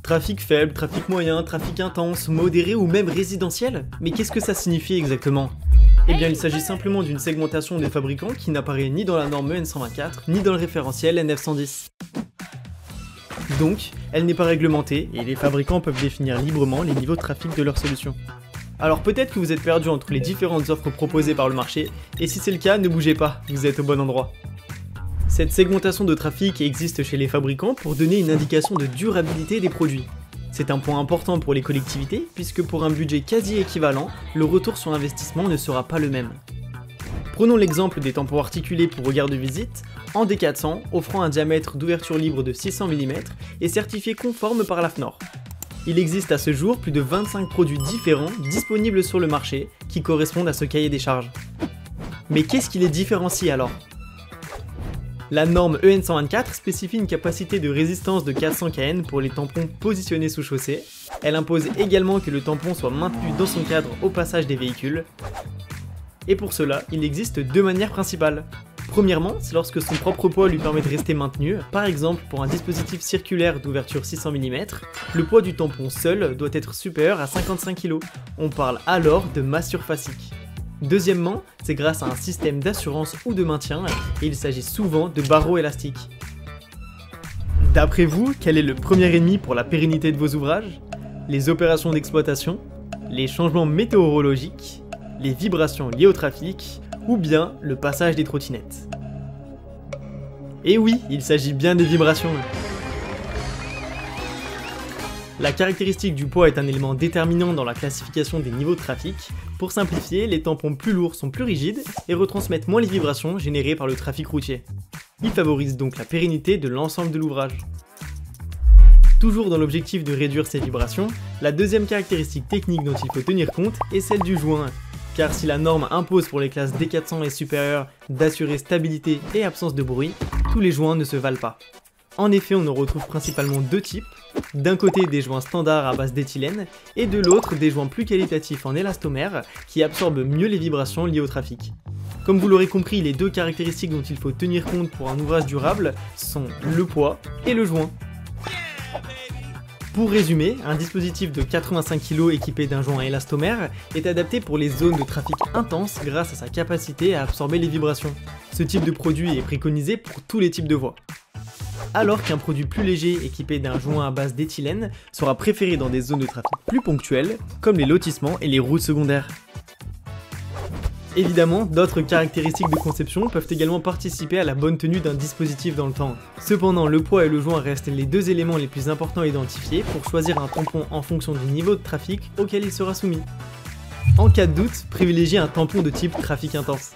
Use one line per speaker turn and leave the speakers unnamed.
Trafic faible, trafic moyen, trafic intense, modéré ou même résidentiel? Mais qu'est-ce que ça signifie exactement? Eh bien il s'agit simplement d'une segmentation des fabricants qui n'apparaît ni dans la norme EN124, ni dans le référentiel NF110. Donc, elle n'est pas réglementée et les fabricants peuvent définir librement les niveaux de trafic de leur solution. Alors peut-être que vous êtes perdu entre les différentes offres proposées par le marché, et si c'est le cas, ne bougez pas, vous êtes au bon endroit. Cette segmentation de trafic existe chez les fabricants pour donner une indication de durabilité des produits. C'est un point important pour les collectivités, puisque pour un budget quasi équivalent, le retour sur investissement ne sera pas le même. Prenons l'exemple des tampons articulés pour regard de visite, en D400, offrant un diamètre d'ouverture libre de 600 mm et certifié conforme par la FNOR. Il existe à ce jour plus de 25 produits différents disponibles sur le marché qui correspondent à ce cahier des charges. Mais qu'est-ce qui les différencie alors? La norme EN124 spécifie une capacité de résistance de 400 kN pour les tampons positionnés sous chaussée. Elle impose également que le tampon soit maintenu dans son cadre au passage des véhicules. Et pour cela, il existe deux manières principales. Premièrement, c'est lorsque son propre poids lui permet de rester maintenu, par exemple pour un dispositif circulaire d'ouverture 600 mm, le poids du tampon seul doit être supérieur à 55 kg. On parle alors de masse surfacique. Deuxièmement, c'est grâce à un système d'assurance ou de maintien, et il s'agit souvent de barreaux élastiques. D'après vous, quel est le premier ennemi pour la pérennité de vos ouvrages? Les opérations d'exploitation, les changements météorologiques, les vibrations liées au trafic, ou bien le passage des trottinettes. Et oui, il s'agit bien des vibrations. La caractéristique du poids est un élément déterminant dans la classification des niveaux de trafic. Pour simplifier, les tampons plus lourds sont plus rigides et retransmettent moins les vibrations générées par le trafic routier. Ils favorisent donc la pérennité de l'ensemble de l'ouvrage. Toujours dans l'objectif de réduire ces vibrations, la deuxième caractéristique technique dont il faut tenir compte est celle du joint. Car si la norme impose pour les classes D400 et supérieures d'assurer stabilité et absence de bruit, tous les joints ne se valent pas. En effet, on en retrouve principalement deux types, d'un côté des joints standards à base d'éthylène, et de l'autre des joints plus qualitatifs en élastomère qui absorbent mieux les vibrations liées au trafic. Comme vous l'aurez compris, les deux caractéristiques dont il faut tenir compte pour un ouvrage durable sont le poids et le joint. Pour résumer, un dispositif de 85 kg équipé d'un joint élastomère est adapté pour les zones de trafic intense grâce à sa capacité à absorber les vibrations. Ce type de produit est préconisé pour tous les types de voies. Alors qu'un produit plus léger équipé d'un joint à base d'éthylène sera préféré dans des zones de trafic plus ponctuelles, comme les lotissements et les routes secondaires. Évidemment, d'autres caractéristiques de conception peuvent également participer à la bonne tenue d'un dispositif dans le temps. Cependant, le poids et le joint restent les deux éléments les plus importants à identifier pour choisir un tampon en fonction du niveau de trafic auquel il sera soumis. En cas de doute, privilégiez un tampon de type trafic intense.